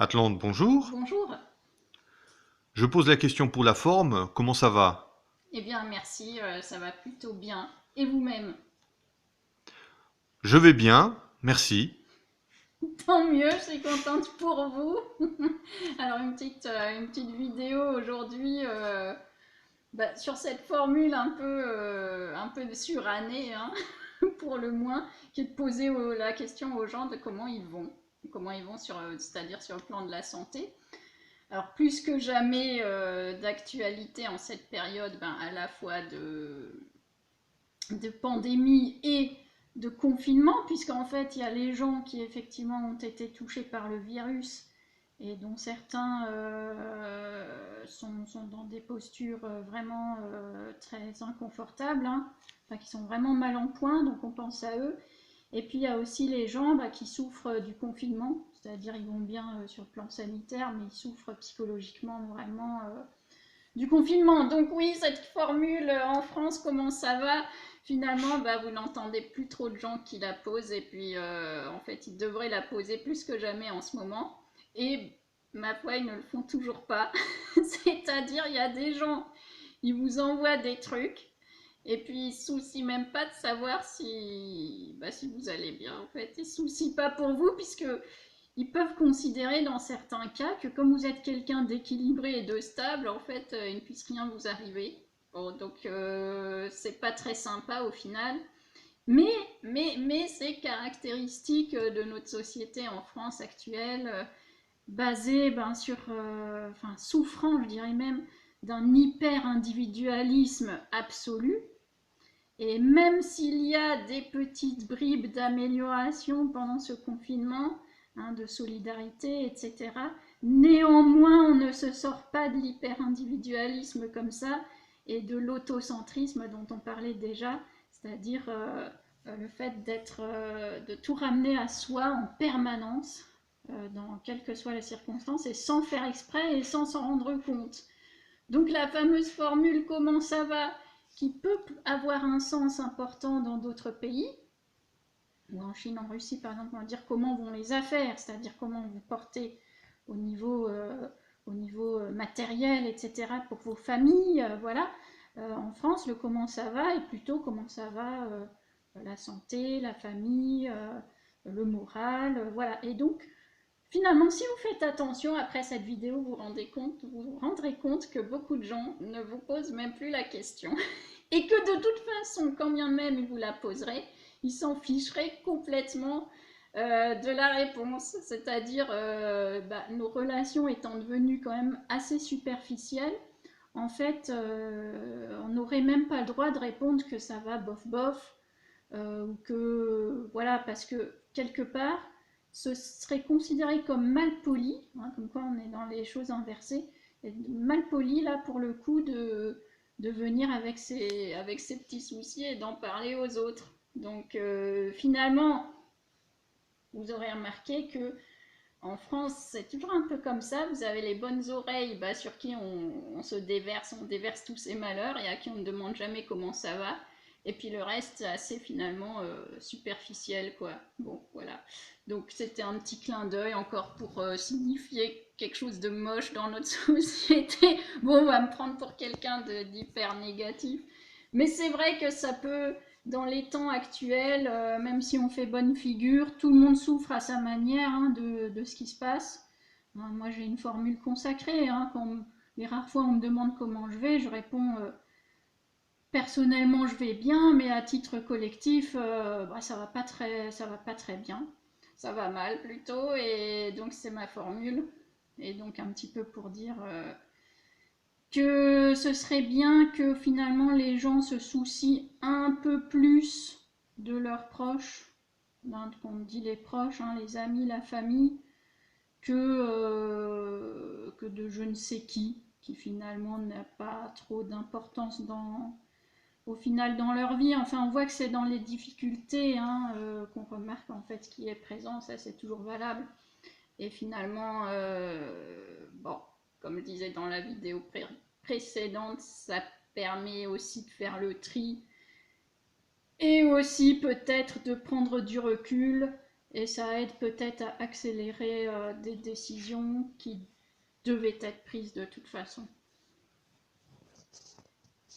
Atlante, bonjour. Bonjour. Je pose la question pour la forme. Comment ça va? Eh bien, merci, ça va plutôt bien. Et vous-même? Je vais bien, merci. Tant mieux, je suis contente pour vous. Alors, une petite vidéo aujourd'hui sur cette formule un peu surannée, hein, pour le moins, qui est de poser la question aux gens de comment ils vont c'est-à-dire sur le plan de la santé. Alors, plus que jamais d'actualité en cette période, à la fois de pandémie et de confinement, puisqu'en fait, il y a les gens qui effectivement ont été touchés par le virus et dont certains sont dans des postures vraiment très inconfortables, hein, enfin, qui sont vraiment mal en point, donc on pense à eux. Et puis il y a aussi les gens qui souffrent du confinement, c'est-à-dire ils vont bien sur le plan sanitaire, mais ils souffrent psychologiquement, moralement du confinement. Donc oui, cette formule en France, comment ça va? Finalement, vous n'entendez plus trop de gens qui la posent et puis en fait, ils devraient la poser plus que jamais en ce moment. Et ma foi, ils ne le font toujours pas. C'est-à-dire, il y a des gens, ils vous envoient des trucs et puis ils se soucient même pas de savoir si vous allez bien. En fait, ils se soucient pas pour vous puisque ils peuvent considérer dans certains cas que comme vous êtes quelqu'un d'équilibré et de stable, en fait, il ne puisse rien vous arriver. Bon, donc c'est pas très sympa au final. Mais, mais c'est caractéristique de notre société en France actuelle, basée enfin, souffrant, je dirais même, d'un hyper-individualisme absolu. Et même s'il y a des petites bribes d'amélioration pendant ce confinement, hein, de solidarité, etc., néanmoins, on ne se sort pas de l'hyper-individualisme comme ça et de l'autocentrisme dont on parlait déjà, c'est-à-dire le fait de tout ramener à soi en permanence, dans quelles que soient les circonstances, et sans faire exprès et sans s'en rendre compte. Donc la fameuse formule comment ça va, qui peut avoir un sens important dans d'autres pays, ou en Chine, en Russie par exemple, on va dire comment vont les affaires, c'est-à-dire comment vous portez au niveau matériel, etc., pour vos familles, voilà. En France, le comment ça va est plutôt comment ça va la santé, la famille, le moral, voilà. Et donc, finalement, si vous faites attention après cette vidéo, vous vous rendrez compte que beaucoup de gens ne vous posent même plus la question et que de toute façon, quand bien même ils vous la poseraient, ils s'en ficheraient complètement de la réponse. C'est-à-dire, nos relations étant devenues quand même assez superficielles, en fait, on n'aurait même pas le droit de répondre que ça va bof bof, ou que voilà, parce que quelque part, ce serait considéré comme mal poli, hein, comme quoi on est dans les choses inversées, et mal poli là pour le coup de venir avec ses petits soucis et d'en parler aux autres. Donc finalement, vous aurez remarqué que en France, c'est toujours un peu comme ça. Vous avez les bonnes oreilles sur qui on se déverse, on déverse tous ses malheurs et à qui on ne demande jamais comment ça va. Et puis le reste, c'est assez finalement superficiel, quoi. Bon, voilà. Donc c'était un petit clin d'œil encore pour signifier quelque chose de moche dans notre société. Bon, on va me prendre pour quelqu'un d'hyper négatif. Mais c'est vrai que ça peut, dans les temps actuels, même si on fait bonne figure, tout le monde souffre à sa manière, hein, de ce qui se passe. Moi, j'ai une formule consacrée, hein, les rares fois on me demande comment je réponds personnellement je vais bien, mais à titre collectif, ça va pas très bien. Ça va mal plutôt, et donc c'est ma formule. Et donc un petit peu pour dire que ce serait bien que finalement les gens se soucient un peu plus de leurs proches, hein, on dit les proches, hein, les amis, la famille, que de je ne sais qui finalement n'a pas trop d'importance au final dans leur vie. Enfin, on voit que c'est dans les difficultés, hein, qu'on remarque en fait ce qui est présent, ça c'est toujours valable. Et finalement, bon, comme je disais dans la vidéo précédente, ça permet aussi de faire le tri et aussi peut-être de prendre du recul et ça aide peut-être à accélérer des décisions qui devaient être prises de toute façon.